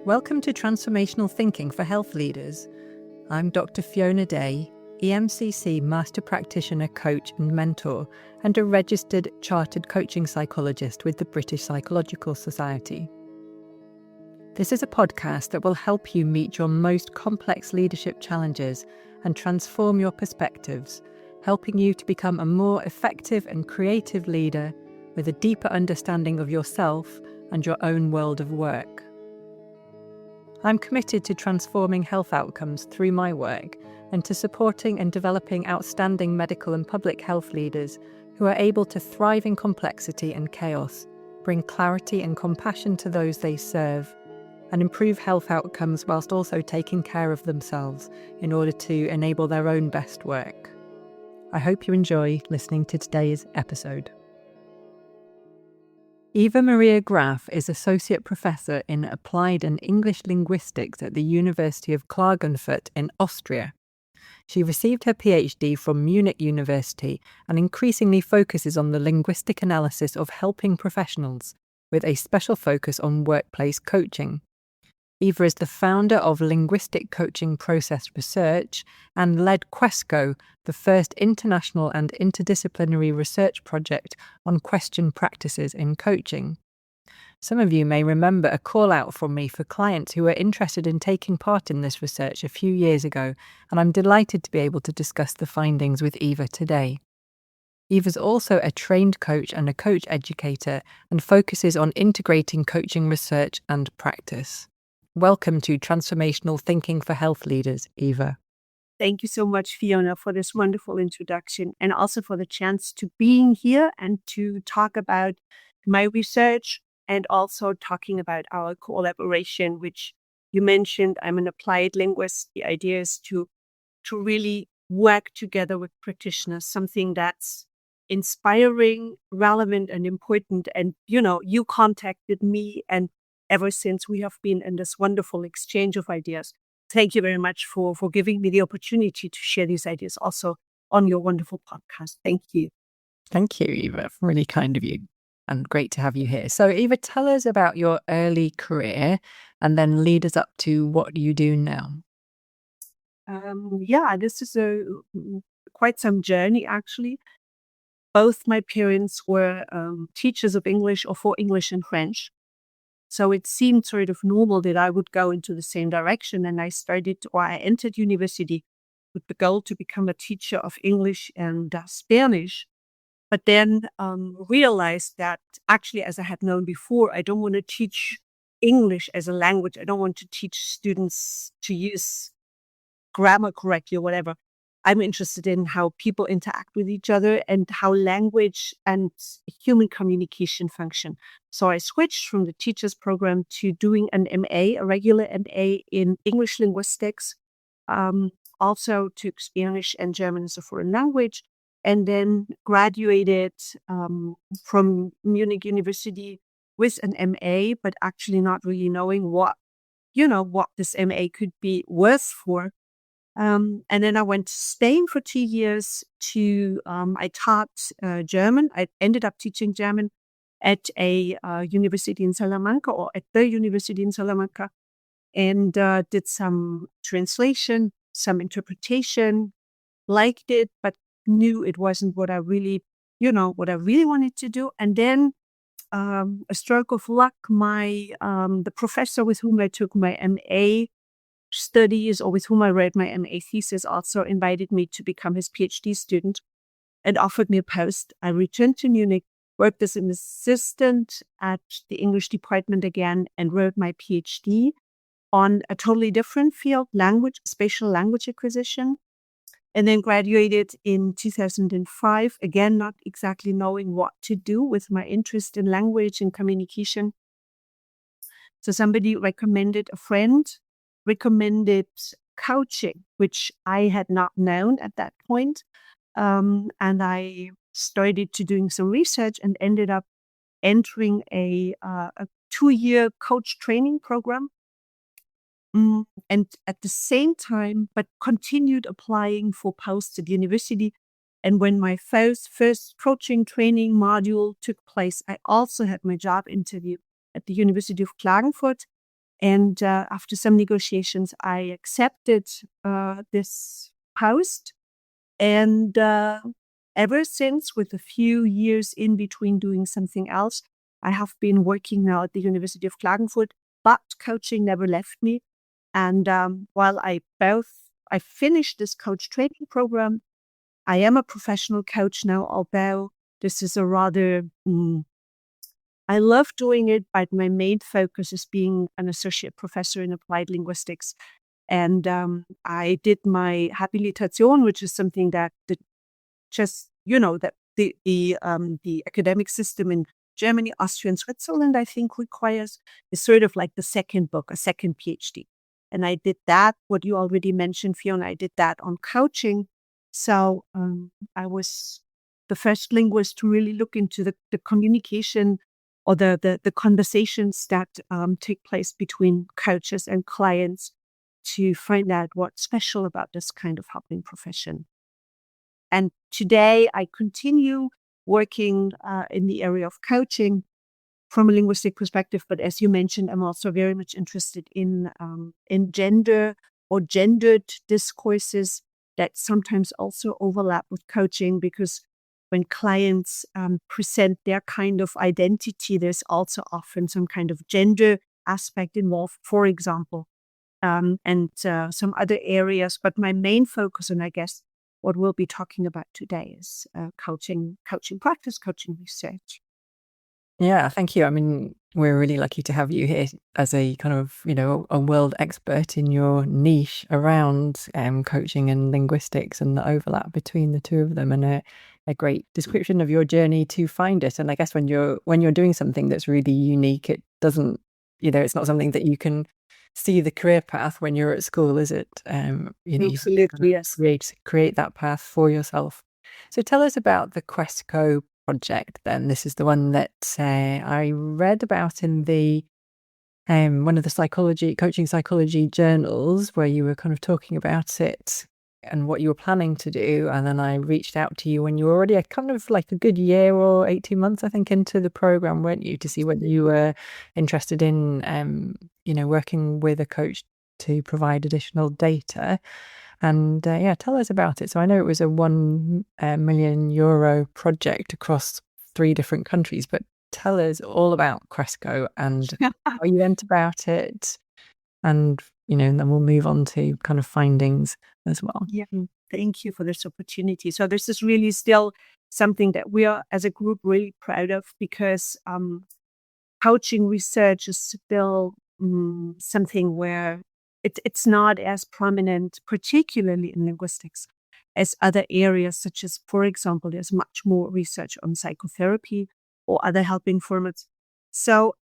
Welcome to Transformational Thinking for Health Leaders. I'm Dr. Fiona Day, EMCC Master Practitioner, Coach and Mentor, and a registered Chartered Coaching Psychologist with the British Psychological Society. This is a podcast that will help you meet your most complex leadership challenges and transform your perspectives, helping you to become a more effective and creative leader with a deeper understanding of yourself and your own world of work. I'm committed to transforming health outcomes through my work and to supporting and developing outstanding medical and public health leaders who are able to thrive in complexity and chaos, bring clarity and compassion to those they serve, and improve health outcomes whilst also taking care of themselves in order to enable their own best work. I hope you enjoy listening to today's episode. Eva-Maria Graf is Associate Professor in Applied and English Linguistics at the University of Klagenfurt in Austria. She received her PhD from Munich University and increasingly focuses on the linguistic analysis of helping professionals, with a special focus on workplace coaching. Eva is the founder of Linguistic Coaching Process Research and led QUESCO, the first international and interdisciplinary research project on question practices in coaching. Some of you may remember a call out from me for clients who were interested in taking part in this research a few years ago, and I'm delighted to be able to discuss the findings with Eva today. Eva's also a trained coach and a coach educator and focuses on integrating coaching research and practice. Welcome to Transformational Thinking for Health Leaders, Eva. Thank you so much, Fiona, for this wonderful introduction and also for the chance to being here and to talk about my research and also talking about our collaboration, which you mentioned. I'm an applied linguist. The idea is to really work together with practitioners, something that's inspiring, relevant, and important. And, you contacted me, and ever since we have been in this wonderful exchange of ideas. Thank you very much for giving me the opportunity to share these ideas also on your wonderful podcast. Thank you. Thank you, Eva. Really kind of you and great to have you here. So, Eva, tell us about your early career and then lead us up to what you do now. This is quite some journey, actually. Both my parents were teachers of English or for English and French. So it seemed sort of normal that I would go into the same direction. And I entered university with the goal to become a teacher of English and Spanish. But then realized that actually, as I had known before, I don't want to teach English as a language. I don't want to teach students to use grammar correctly or whatever. I'm interested in how people interact with each other and how language and human communication function. So I switched from the teacher's program to doing an MA, a regular MA in English linguistics, also took Spanish and German as a foreign language, and then graduated from Munich University with an MA, but actually not really knowing what this MA could be worth for. And then I went to Spain for 2 years I taught German. I ended up teaching German at a university in Salamanca or at the university in Salamanca, and did some translation, some interpretation, liked it, but knew it wasn't what I really wanted to do. And then a stroke of luck, the professor with whom I took my MA studies or with whom I read my MA thesis also invited me to become his PhD student and offered me a post. I returned to Munich, worked as an assistant at the English department again, and wrote my PhD on a totally different field, spatial language acquisition, and then graduated in 2005, again, not exactly knowing what to do with my interest in language and communication. So a friend recommended coaching, which I had not known at that point. And I started to doing some research and ended up entering a 2-year coach training program. And at the same time, but continued applying for posts at university. And when my first coaching training module took place, I also had my job interview at the University of Klagenfurt. And after some negotiations, I accepted this post. And ever since, with a few years in between doing something else, I have been working now at the University of Klagenfurt, but coaching never left me. And while I finished this coach training program, I am a professional coach now, although this is a rather, I love doing it, but my main focus is being an associate professor in applied linguistics. And I did my habilitation, which is something that that the academic system in Germany, Austria, and Switzerland, I think, requires, is sort of like the second book, a second PhD. And I did that, what you already mentioned, Fiona, I did that on coaching. So I was the first linguist to really look into the communication or the conversations that take place between coaches and clients to find out what's special about this kind of helping profession. And today I continue working in the area of coaching from a linguistic perspective. But as you mentioned, I'm also very much interested in gender or gendered discourses that sometimes also overlap with coaching, because when clients present their kind of identity, there's also often some kind of gender aspect involved, for example, and some other areas. But my main focus, and I guess what we'll be talking about today, is coaching practice, coaching research. Yeah, thank you. I mean, we're really lucky to have you here as a kind of, a world expert in your niche around coaching and linguistics and the overlap between the two of them, and a great description of your journey to find it. And I guess when you're doing something that's really unique, it doesn't, it's not something that you can see the career path when you're at school, is it? Absolutely, yes. Create that path for yourself. So tell us about the QUESCO project then. This is the one that I read about in the one of the coaching psychology journals, where you were kind of talking about it and what you were planning to do. And then I reached out to you when you were already a kind of like a good year or 18 months, I think, into the program, weren't you, to see whether you were interested in working with a coach to provide additional data. And tell us about it. So I know it was a €1 million project across 3 different countries, but tell us all about QUESCO and how you went about it. And, and then we'll move on to kind of findings as well. Yeah, thank you for this opportunity. So this is really still something that we are, as a group, really proud of, because coaching research is still something where it's not as prominent, particularly in linguistics, as other areas, such as, for example, there's much more research on psychotherapy or other helping formats. So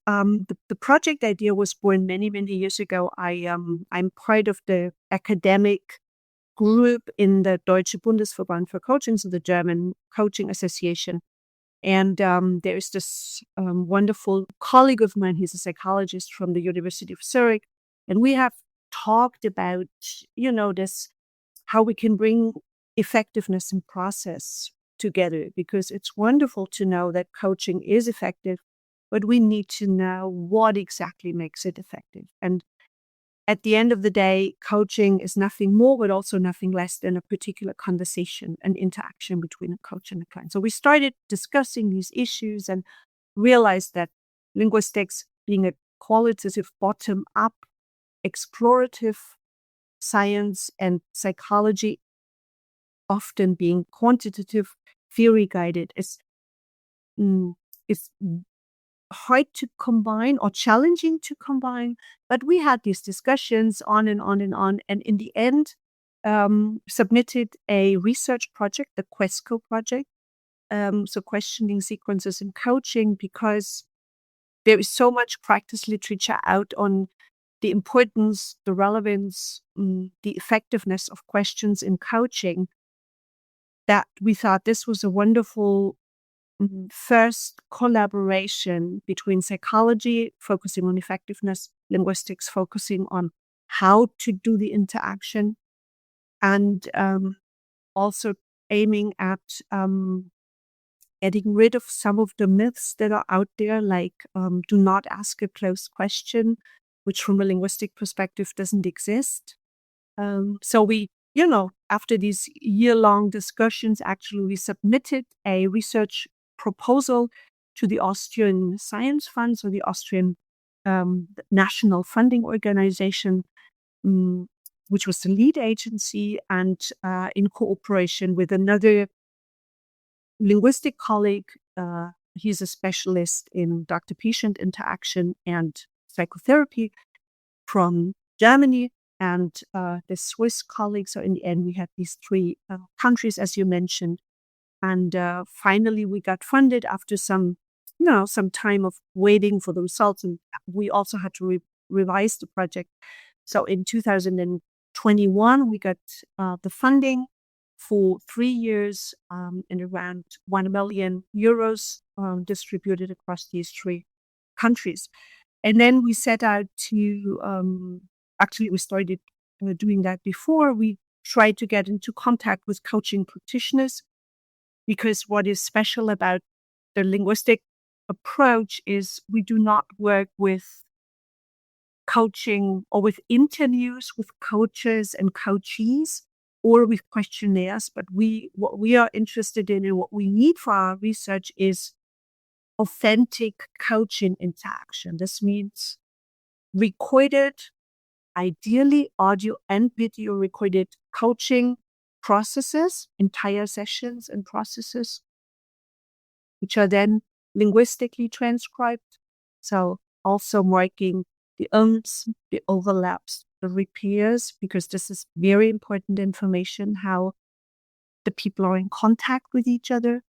the project idea was born many, many years ago. I'm part of the academic group in the Deutsche Bundesverband für Coaching, so the German Coaching Association. And there is this wonderful colleague of mine. He's a psychologist from the University of Zurich. And we have talked about, this, how we can bring effectiveness and process together, because it's wonderful to know that coaching is effective, but we need to know what exactly makes it effective. And at the end of the day, coaching is nothing more, but also nothing less than a particular conversation and interaction between a coach and a client. So we started discussing these issues and realized that linguistics, being a qualitative, bottom-up, explorative science, and psychology, often being quantitative, theory-guided, is hard to combine or challenging to combine. But we had these discussions on and on and on, and in the end submitted a research project, the QUESCO project, so questioning sequences in coaching, because there is so much practice literature out on the importance, the relevance, the effectiveness of questions in coaching, that we thought this was a wonderful first collaboration between psychology, focusing on effectiveness, linguistics, focusing on how to do the interaction, and also aiming at getting rid of some of the myths that are out there, like do not ask a closed question, which from a linguistic perspective doesn't exist. So we, after these year-long discussions, actually we submitted a research proposal to the Austrian Science Fund, so the Austrian national funding organization, which was the lead agency, and in cooperation with another linguistic colleague. He's a specialist in doctor-patient interaction and psychotherapy from Germany, and the Swiss colleagues. So in the end, we had these three countries, as you mentioned. And finally, we got funded after some time of waiting for the results. And we also had to revise the project. So in 2021, we got the funding for 3 years and around 1 million euros distributed across these three countries. And then we set out to, actually we started doing that before. We tried to get into contact with coaching practitioners, because what is special about the linguistic approach is we do not work with coaching or with interviews with coaches and coachees or with questionnaires, but what we are interested in and what we need for our research is authentic coaching interaction. This means recorded, ideally audio and video recorded coaching processes, entire sessions and processes, which are then linguistically transcribed. So also marking the the overlaps, the repairs, because this is very important information, how the people are in contact with each other.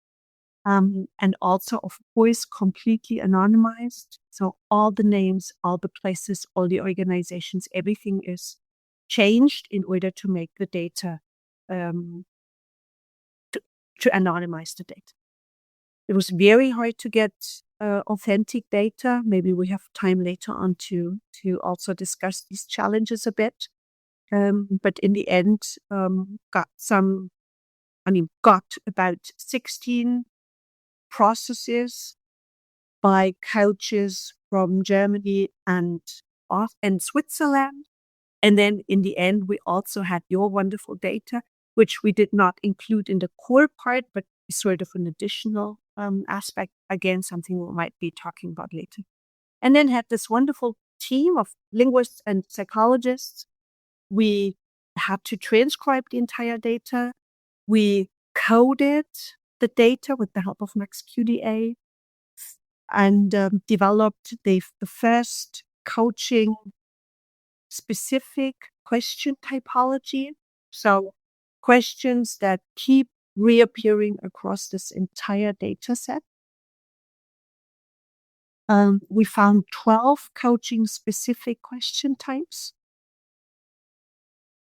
And also, of course, completely anonymized. So all the names, all the places, all the organizations, everything is changed in order to make the data, to anonymize the data. It was very hard to get authentic data. Maybe we have time later on to also discuss these challenges a bit. But in the end, got about 16 processes by coaches from Germany and Switzerland. And then in the end, we also had your wonderful data, which we did not include in the core part, but sort of an additional aspect, again, something we might be talking about later. And then had this wonderful team of linguists and psychologists. We had to transcribe the entire data. We coded the data with the help of MaxQDA and developed the first coaching specific question typology. So questions that keep reappearing across this entire data set. We found 12 coaching specific question types.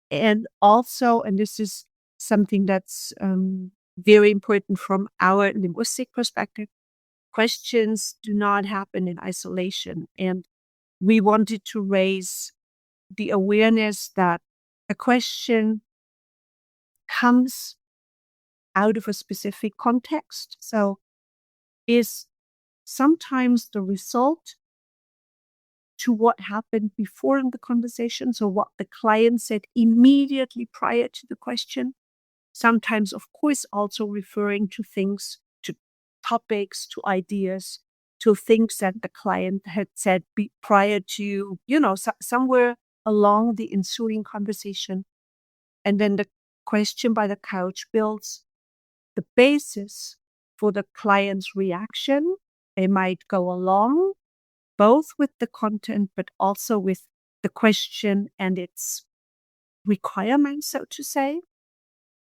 And also, and this is something that's very important from our linguistic perspective, questions do not happen in isolation. And we wanted to raise the awareness that a question comes out of a specific context. So is sometimes the result to what happened before in the conversation. So what the client said immediately prior to the question. Sometimes, of course, also referring to things, to topics, to ideas, to things that the client had said prior to, somewhere along the ensuing conversation. And then the question by the coach builds the basis for the client's reaction. They might go along both with the content, but also with the question and its requirements, so to say.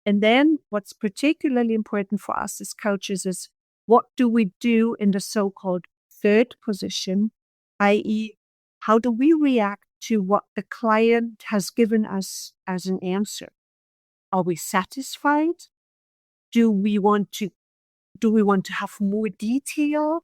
And then what's particularly important for us as coaches is what do we do in the so-called third position, i.e., how do we react to what the client has given us as an answer? Are we satisfied? Do we want to have more detail?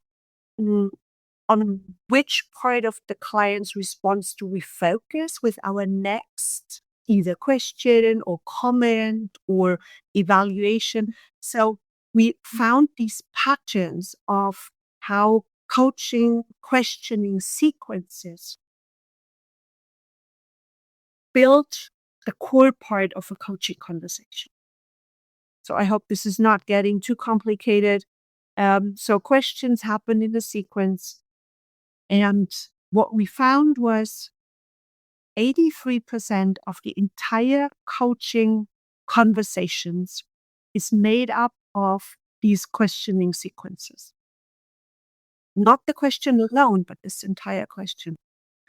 On which part of the client's response do we focus with our next either question or comment or evaluation? So we found these patterns of how coaching questioning sequences build the core part of a coaching conversation. So I hope this is not getting too complicated. So questions happen in a sequence. And what we found was 83% of the entire coaching conversations is made up of these questioning sequences. Not the question alone, but this entire question.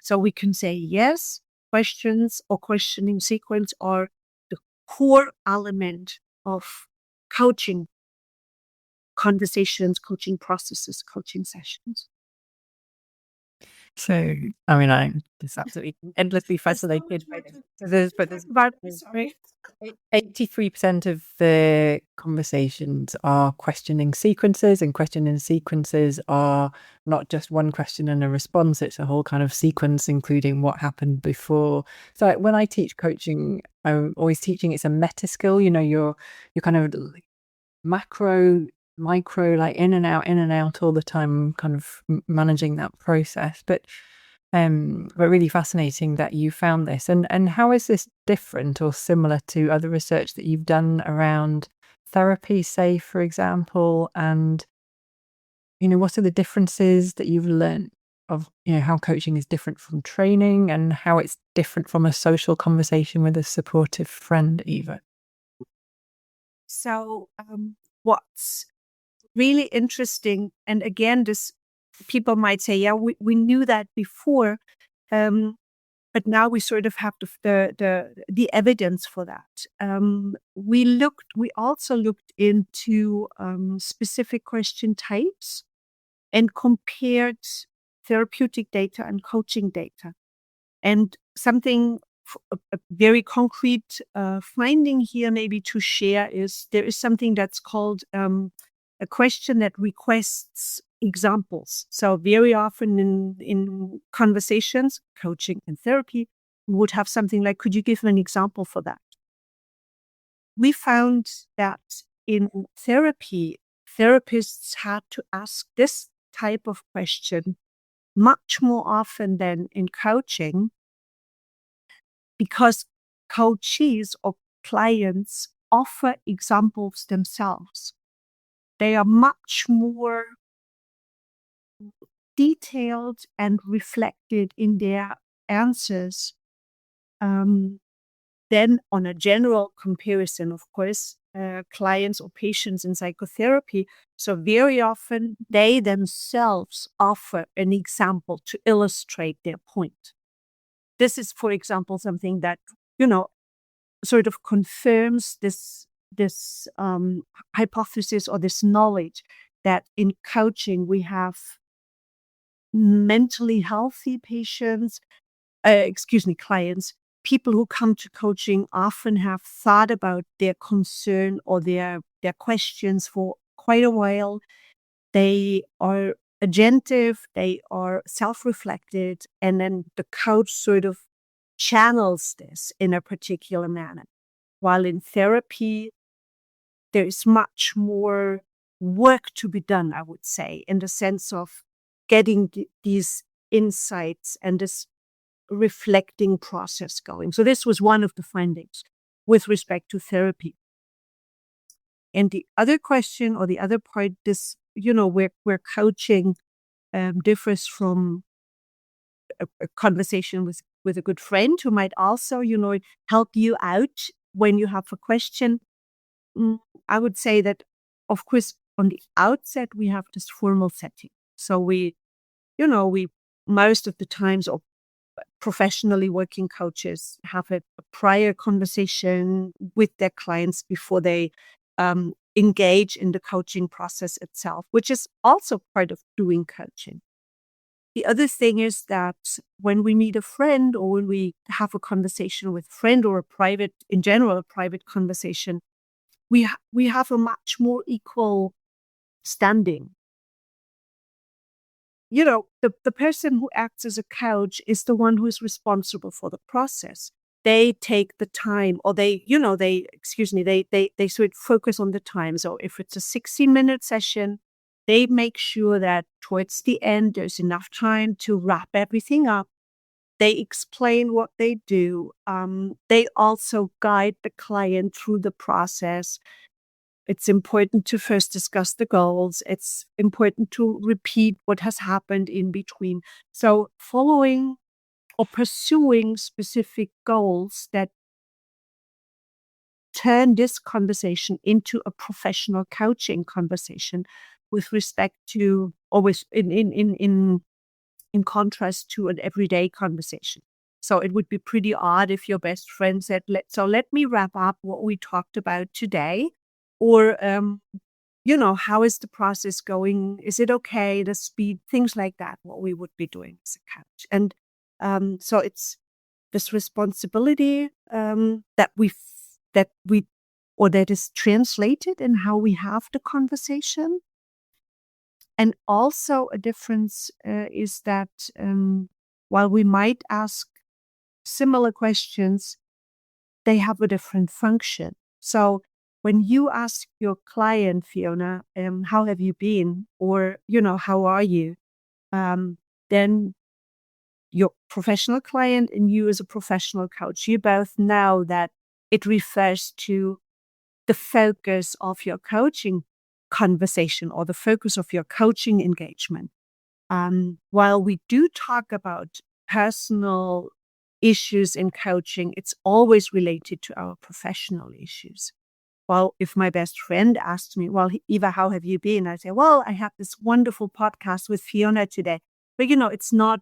So we can say, yes, questions or questioning sequence are the core element of coaching conversations, coaching processes, coaching sessions. So, I mean, I'm just absolutely endlessly fascinated by this. So there's 83% of the conversations are questioning sequences, and questioning sequences are not just one question and a response, it's a whole kind of sequence, including what happened before. So when I teach coaching, I'm always teaching it's a meta skill. You're kind of macro, micro, like in and out all the time, kind of managing that process. But really fascinating that you found this. And how is this different or similar to other research that you've done around therapy, say, for example? And, what are the differences that you've learned of, how coaching is different from training and how it's different from a social conversation with a supportive friend, Eva? So what's really interesting, and again, this people might say, yeah, we knew that before, but now we sort of have the evidence for that. We also looked into specific question types and compared therapeutic data and coaching data. And something, a very concrete finding here maybe to share is there is something that's called a question that requests examples. So very often in conversations, coaching and therapy, we would have something like, could you give an example for that? We found that in therapy, therapists had to ask this type of question much more often than in coaching, because coachees or clients offer examples themselves. They are much more detailed and reflected in their answers than on a general comparison, of course, clients or patients in psychotherapy. So very often they themselves offer an example to illustrate their point. This is, for example, something that, sort of confirms this hypothesis or this knowledge that in coaching we have mentally healthy patients, clients, people who come to coaching often have thought about their concern or their questions for quite a while. They are attentive, they are self-reflected, and then the coach sort of channels this in a particular manner. While in therapy, there is much more work to be done, I would say, in the sense of getting these insights and this reflecting process going. So this was one of the findings with respect to therapy. And the other question or the other part, this, where coaching differs from a conversation with a good friend who might also, help you out when you have a question. I would say that, of course, on the outset, we have this formal setting. So we most of the times, or professionally working coaches have a prior conversation with their clients before they engage in the coaching process itself, which is also part of doing coaching. The other thing is that when we meet a friend or when we have a conversation with a friend or a private conversation, we have a much more equal standing. The person who acts as a coach is the one who is responsible for the process. They take the time, or they sort of focus on the time. So if it's a 60-minute session, they make sure that towards the end, there's enough time to wrap everything up They explain what they do. They also guide the client through the process. It's important to first discuss the goals. It's important to repeat what has happened in between. So following or pursuing specific goals that turn this conversation into a professional coaching conversation with respect to, or with in contrast to an everyday conversation. So it would be pretty odd if your best friend said, let me wrap up what we talked about today. Or, how is the process going? Is it okay? The speed, things like that, what we would be doing as a coach. And so it's this responsibility that that is translated in how we have the conversation. And also a difference is that while we might ask similar questions, they have a different function. So when you ask your client, Fiona, how have you been? Or, how are you? Then your professional client and you as a professional coach, you both know that it refers to the focus of your coaching conversation or the focus of your coaching engagement. While we do talk about personal issues in coaching, it's always related to our professional issues. Well, if my best friend asked me, well, Eva, how have you been? I say, well, I have this wonderful podcast with Fiona today. But, it's not,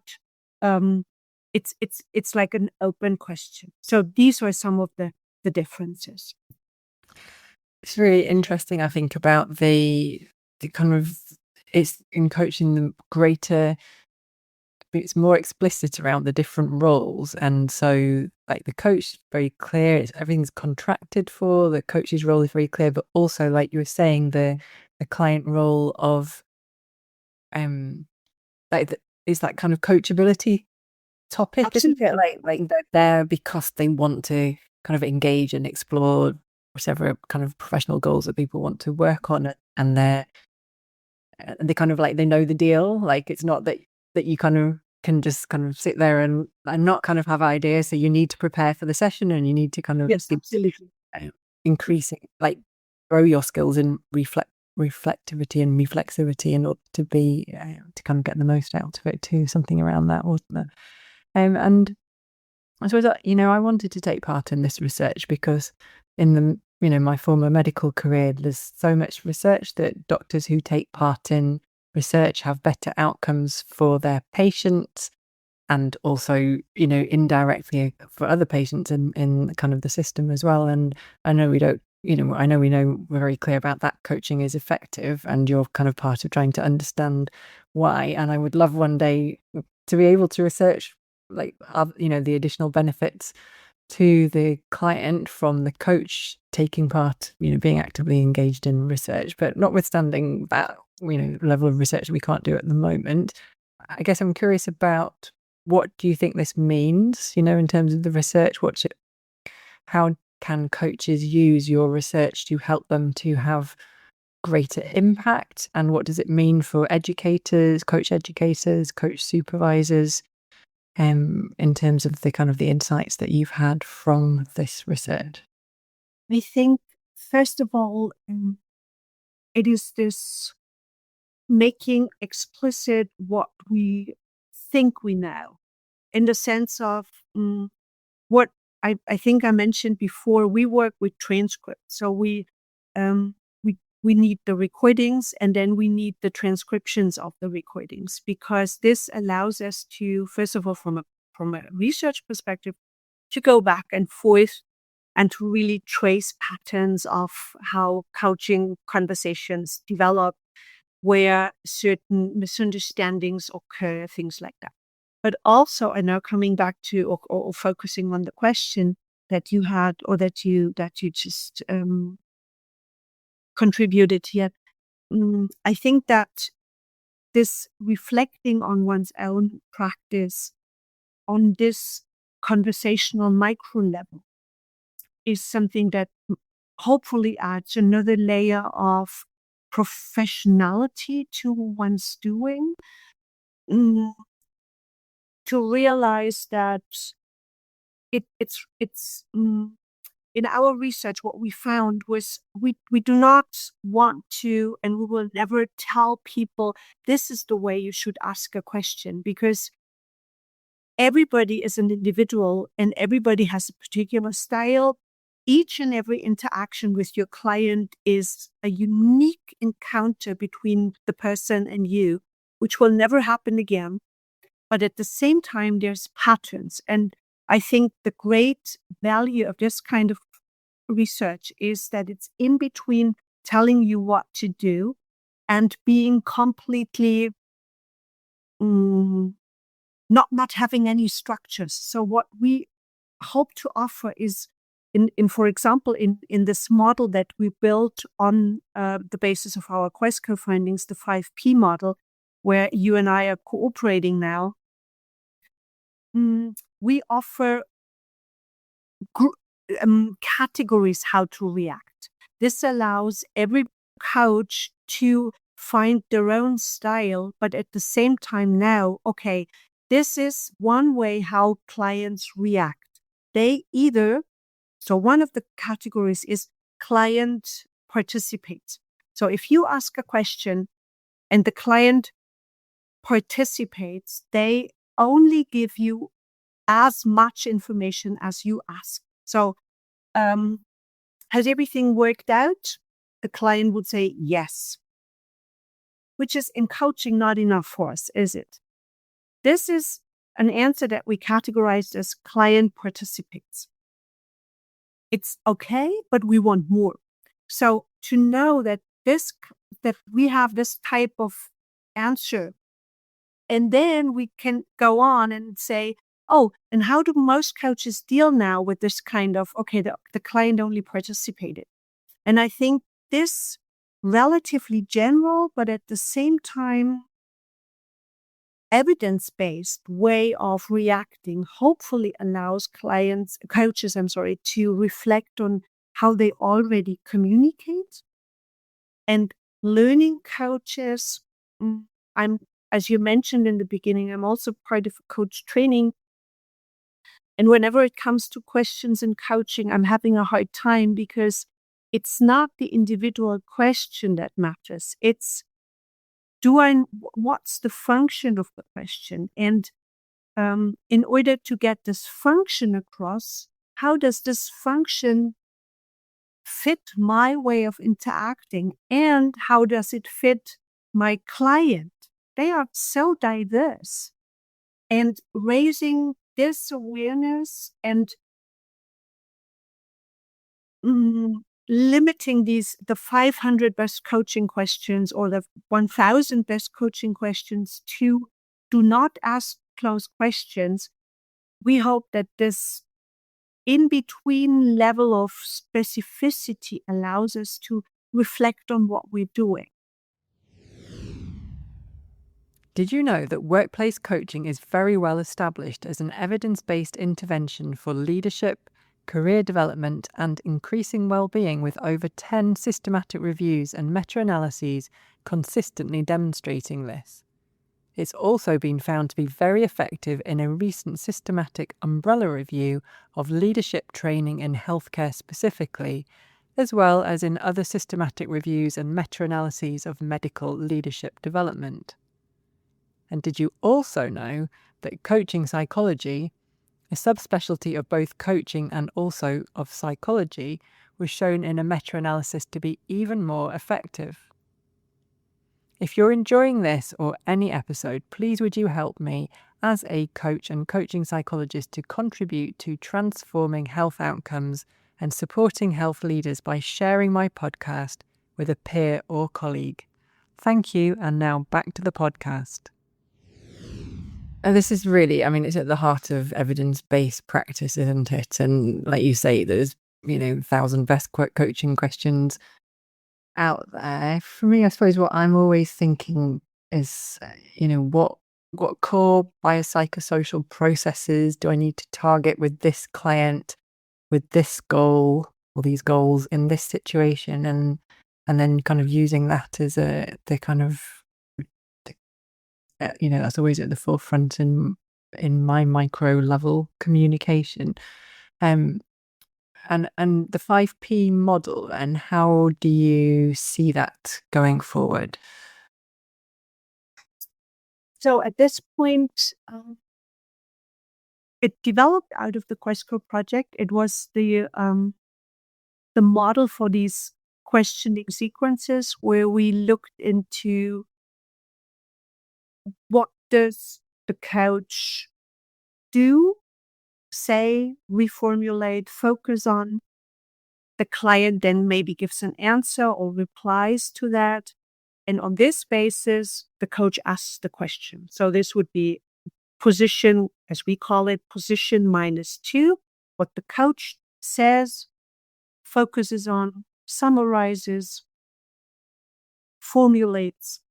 it's like an open question. So these are some of the differences. It's really interesting, I think, about the kind of, it's in coaching the greater, it's more explicit around the different roles. And so like the coach is very clear, everything's contracted for, the coach's role is very clear, but also like you were saying, the client role of is that kind of coachability topic, isn't it? Like they're there because they want to kind of engage and explore whatever kind of professional goals that people want to work on, and they kind of like, they know the deal. Like it's not that you kind of can just kind of sit there and not kind of have ideas. So you need to prepare for the session, and you need to kind of absolutely increasing, like grow your skills in reflectivity and reflexivity in order to be to kind of get the most out of it too. Something around that, wasn't there? And I suppose I wanted to take part in this research because in the my former medical career, there's so much research that doctors who take part in research have better outcomes for their patients, and also indirectly for other patients in kind of the system as well. And I know we don't we're very clear about that coaching is effective, and you're kind of part of trying to understand why. And I would love one day to be able to research like the additional benefits to the client from the coach taking part, being actively engaged in research. But notwithstanding that, level of research we can't do at the moment, I guess I'm curious about, what do you think this means, in terms of the research? How can coaches use your research to help them to have greater impact? And what does it mean for educators, coach supervisors, in terms of the kind of the insights that you've had from this research? I think, first of all, it is this making explicit what we think we know, in the sense of what I think I mentioned before. We work with transcripts, so we need the recordings, and then we need the transcriptions of the recordings, because this allows us to, first of all, from a research perspective, to go back and forth and to really trace patterns of how coaching conversations develop, where certain misunderstandings occur, things like that. But also, I know, coming back to or focusing on the question that you had, or that you just contributed here, I think that this reflecting on one's own practice on this conversational micro level is something that hopefully adds another layer of professionality to one's doing. to realize that it's in our research, what we found was we do not want to, and we will never tell people this is the way you should ask a question, because everybody is an individual and everybody has a particular style. Each and every interaction with your client is a unique encounter between the person and you, which will never happen again. But at the same time, there's patterns. And I think the great value of this kind of research is that it's in between telling you what to do and being completely not having any structures. So what we hope to offer is, in for example, in this model that we built on the basis of our QUESCO findings, the 5P model, where you and I are cooperating now, we offer categories how to react. This allows every coach to find their own style, but at the same time now, okay, this is one way how clients react. So one of the categories is client participates. So if you ask a question and the client participates, they only give you as much information as you ask. So has everything worked out? The client would say yes, which is in coaching not enough for us, is it? This is an answer that we categorized as client participates. It's okay, but we want more. So to know that we have this type of answer, and then we can go on and say, oh, and how do most coaches deal now with this kind of, okay, the client only participated. And I think this relatively general, but at the same time, evidence-based way of reacting hopefully allows coaches, to reflect on how they already communicate. And learning coaches, as you mentioned in the beginning, I'm also part of a coach training. And whenever it comes to questions in coaching, I'm having a hard time because it's not the individual question that matters. It's what's the function of the question? And in order to get this function across, how does this function fit my way of interacting? And how does it fit my client? They are so diverse. And raising this awareness and limiting the 500 best coaching questions or the 1,000 best coaching questions to do not ask closed questions, we hope that this in-between level of specificity allows us to reflect on what we're doing. Did you know that workplace coaching is very well established as an evidence-based intervention for leadership, career development, and increasing well-being, with over 10 systematic reviews and meta-analyses consistently demonstrating this? It's also been found to be very effective in a recent systematic umbrella review of leadership training in healthcare specifically, as well as in other systematic reviews and meta-analyses of medical leadership development. And did you also know that coaching psychology, a subspecialty of both coaching and also of psychology, was shown in a meta-analysis to be even more effective? If you're enjoying this or any episode, please would you help me as a coach and coaching psychologist to contribute to transforming health outcomes and supporting health leaders by sharing my podcast with a peer or colleague. Thank you, and now back to the podcast. And this is really, it's at the heart of evidence-based practice, isn't it? And like you say, there's, 1,000 best coaching questions out there. For me, I suppose what I'm always thinking is, what core biopsychosocial processes do I need to target with this client, with this goal, or these goals in this situation, and then kind of using that as that's always at the forefront in in my micro level communication. And the 5P model, and how do you see that going forward? So at this point, it developed out of the QUESCO project. It was the model for these questioning sequences where we looked into what does the coach do, say, reformulate, focus on. The client then maybe gives an answer or replies to that. And on this basis, the coach asks the question. So this would be position, as we call it, position -2, what the coach says, focuses on, summarizes, formulates.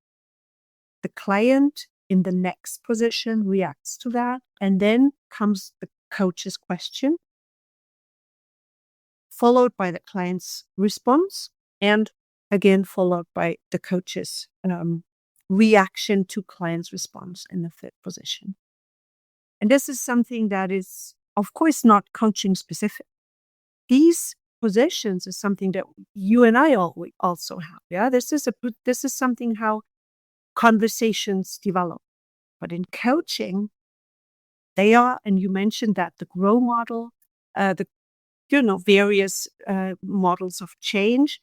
The client in the next position reacts to that, and then comes the coach's question, followed by the client's response, and again followed by the coach's reaction to client's response in the third position. And this is something that is, of course, not coaching specific. These positions is something that you and I also have. Yeah, this is something how conversations develop. But in coaching, they are, and you mentioned that the GROW model, the various models of change.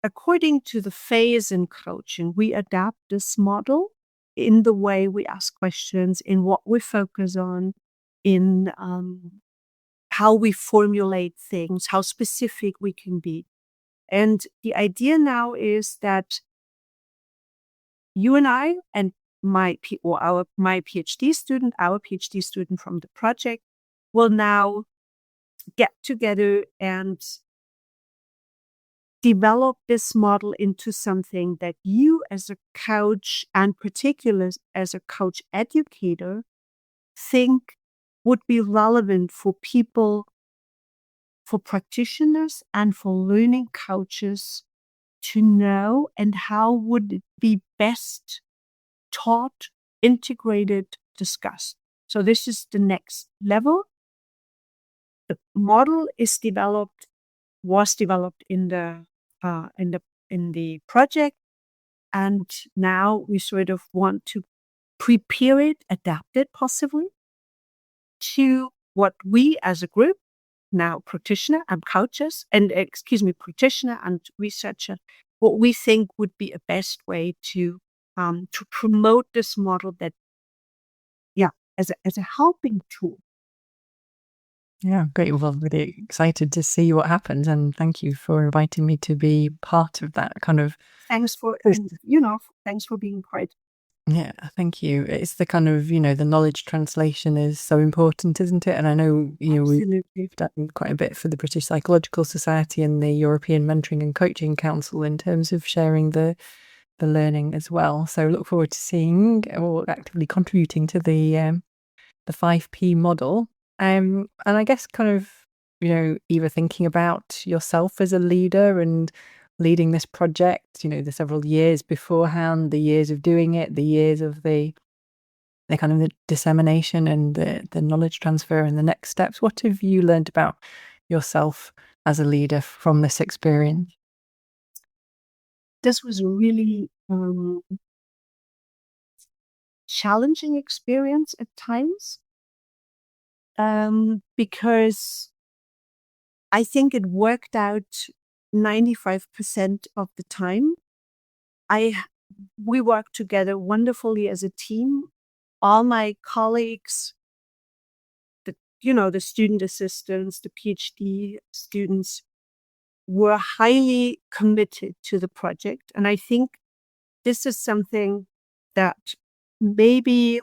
According to the phase in coaching, we adapt this model in the way we ask questions, in what we focus on, in how we formulate things, how specific we can be. And the idea now is that you and I and my PhD student from the project will now get together and develop this model into something that you as a coach, and particularly as a coach educator, think would be relevant for people, for practitioners and for learning coaches to know, and how would it be best taught, integrated, discussed. So this is the next level. The model was developed in the project, and now we sort of want to prepare it, adapt it possibly to what we as a group, now practitioner and researcher, what we think would be a best way to promote this model that, as a helping tool. Yeah, great. Well, really excited to see what happens, and thank you for inviting me to be part of that kind of. Thanks for being part. Yeah, thank you. It's the kind of, the knowledge translation is so important, isn't it? And I know, we've done quite a bit for the British Psychological Society and the European Mentoring and Coaching Council in terms of sharing the learning as well. So look forward to seeing or actively contributing to the 5P model. And I guess kind of, Eva, thinking about yourself as a leader and leading this project, the several years beforehand, the years of doing it, the years of the kind of the dissemination and the knowledge transfer and the next steps. What have you learned about yourself as a leader from this experience? This was a really challenging experience at times, because I think it worked out 95% of the time. We worked together wonderfully as a team. All my colleagues, the student assistants, the PhD students, were highly committed to the project. And I think this is something that maybe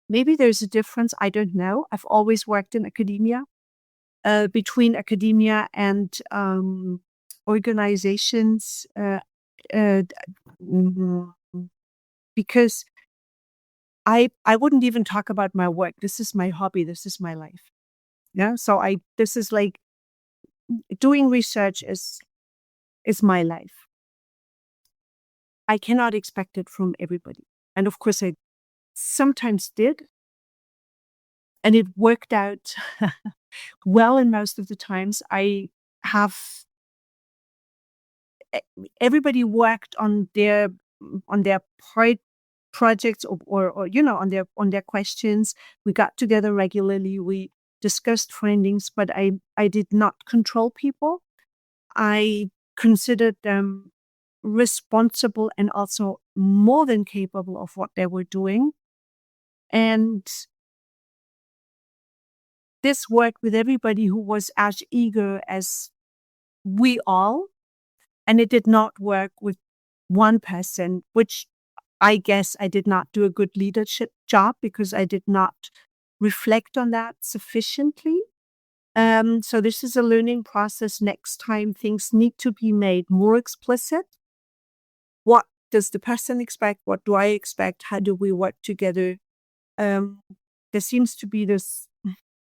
there's a difference. I don't know. I've always worked in academia, between academia and organizations, because I wouldn't even talk about my work. This is my hobby. This is my life. Yeah. So this is like doing research is my life. I cannot expect it from everybody. And of course, I sometimes did. And it worked out well, and most of the times I have everybody worked on their projects or on their questions. We got together regularly. We discussed findings, but I did not control people. I considered them responsible and also more than capable of what they were doing. And this worked with everybody who was as eager as we all. And it did not work with one person, which I guess I did not do a good leadership job because I did not reflect on that sufficiently. So this is a learning process. Next time, things need to be made more explicit. What does the person expect? What do I expect? How do we work together? There seems to be this,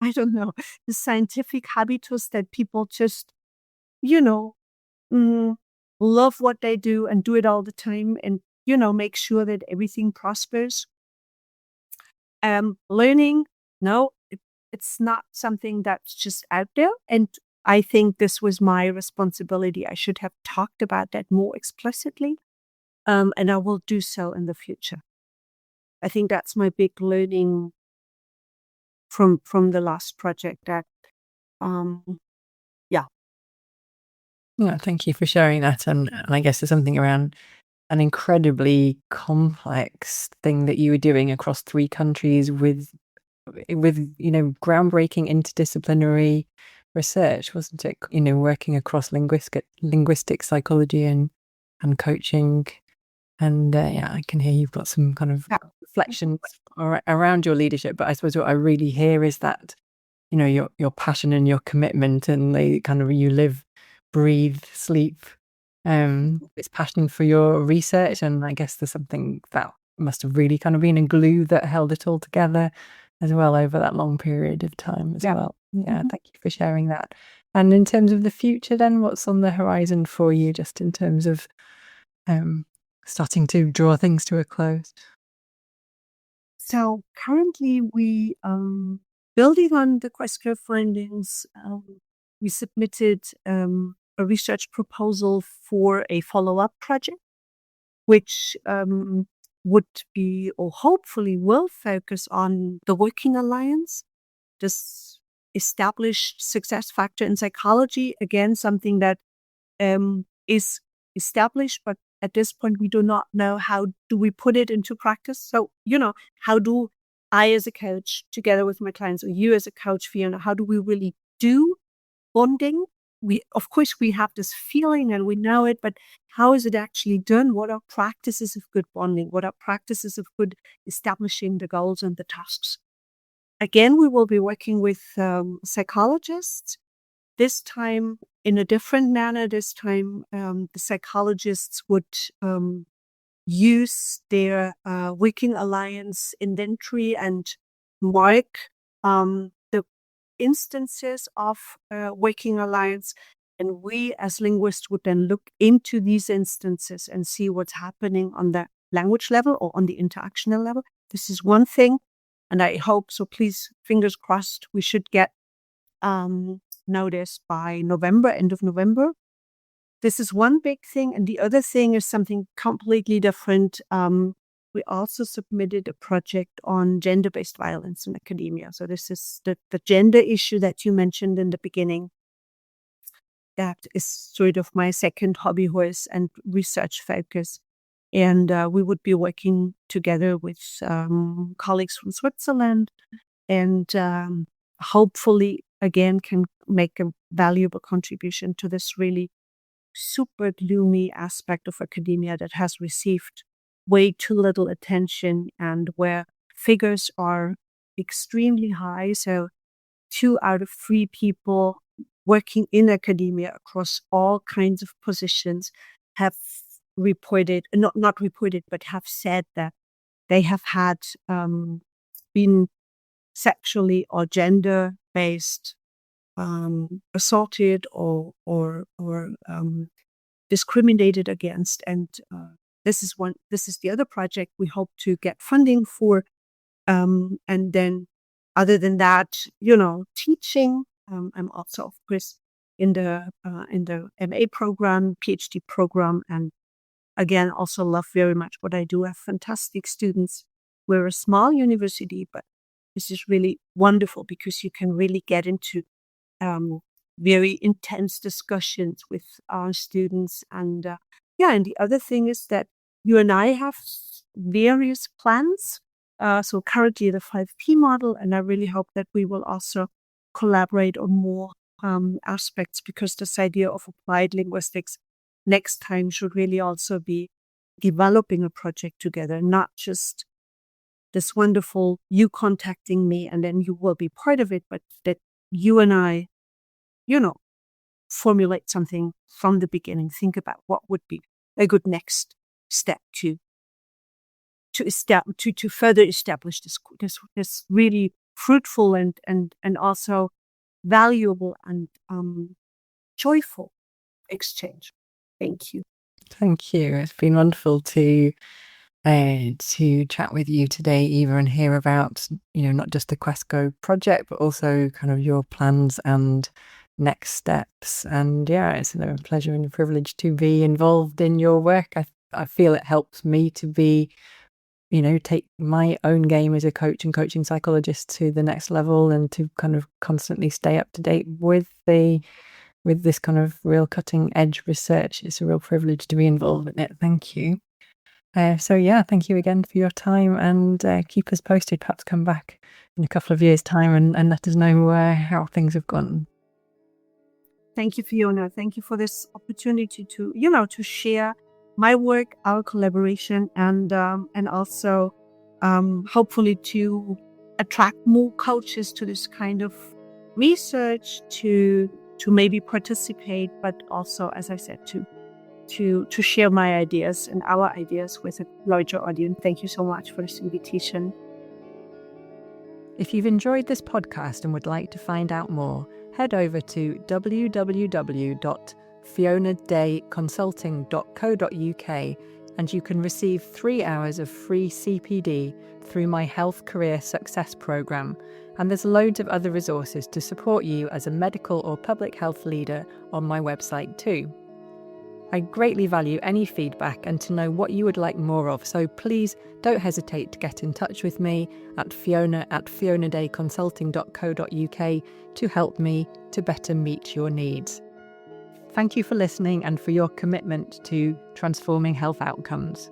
I don't know, the scientific habitus that people just, love what they do and do it all the time and, make sure that everything prospers. Learning, no, it's not something that's just out there. And I think this was my responsibility. I should have talked about that more explicitly. And I will do so in the future. I think that's my big learning from the last project that, yeah. Yeah, thank you for sharing that. And I guess there's something around an incredibly complex thing that you were doing across 3 countries with groundbreaking interdisciplinary research, wasn't it? Working across linguistic psychology and coaching. And yeah, I can hear you've got some kind of reflections around your leadership. But I suppose what I really hear is that, your passion and your commitment, and they kind of you live, breathe, sleep. It's passion for your research, and I guess there's something that must have really kind of been a glue that held it all together as well over that long period of time as well. Yeah, thank you for sharing that. And in terms of the future then, what's on the horizon for you, just in terms of starting to draw things to a close? So currently we, building on the QUESCO findings, we submitted a research proposal for a follow-up project, which would be, or hopefully will focus on the working alliance, this established success factor in psychology. Again, something that is established, but at this point, we do not know how do we put it into practice. So, how do I as a coach, together with my clients, or you as a coach, Fiona, how do we really do bonding? Of course, we have this feeling and we know it, but how is it actually done? What are practices of good bonding? What are practices of good establishing the goals and the tasks? Again, we will be working with psychologists, this time in a different manner. This time, the psychologists would use their working alliance inventory and mark the instances of working alliance. And we as linguists would then look into these instances and see what's happening on the language level or on the interactional level. This is one thing. And I hope, so please, fingers crossed, we should get notice by November, end of November. This is one big thing. And the other thing is something completely different. We also submitted a project on gender-based violence in academia. So this is the gender issue that you mentioned in the beginning. That is sort of my second hobby horse and research focus. And we would be working together with colleagues from Switzerland and hopefully, again, can make a valuable contribution to this really super gloomy aspect of academia that has received way too little attention and where figures are extremely high. So 2 out of 3 people working in academia across all kinds of positions have reported, not reported, but have said that they have had been sexually or gender-based assaulted or discriminated against. And this is the other project we hope to get funding for, And then other than that, teaching. I'm also, of course, in the MA program, PhD program, and again, also love very much what I do. I have fantastic students. We're a small university, but this is really wonderful because you can really get into very intense discussions with our students. And and the other thing is that you and I have various plans. So currently the 5P model, and I really hope that we will also collaborate on more aspects, because this idea of applied linguistics next time should really also be developing a project together, not just this wonderful you contacting me and then you will be part of it, but that you and I, formulate something from the beginning, think about what would be a good next step to further establish this really fruitful and also valuable and joyful exchange. Thank you. Thank you. It's been wonderful to chat with you today, Eva, and hear about, not just the QUESCO project, but also kind of your plans and next steps. And it's a pleasure and a privilege to be involved in your work. I feel it helps me to be, take my own game as a coach and coaching psychologist to the next level, and to kind of constantly stay up to date with this kind of real cutting edge research. It's a real privilege to be involved in it. Thank you. Thank you again for your time, and keep us posted. Perhaps come back in a couple of years' time and let us know how things have gone. Thank you, Fiona. Thank you for this opportunity to share my work, our collaboration, and also hopefully to attract more coaches to this kind of research, to maybe participate, but also, as I said, to share my ideas and our ideas with a larger audience. Thank you so much for this invitation. If you've enjoyed this podcast and would like to find out more, head over to www.fionadayconsulting.co.uk and you can receive 3 hours of free CPD through my Health Career Success Programme. And there's loads of other resources to support you as a medical or public health leader on my website too. I greatly value any feedback and to know what you would like more of, so please don't hesitate to get in touch with me at fiona@fionadayconsulting.co.uk to help me to better meet your needs. Thank you for listening and for your commitment to transforming health outcomes.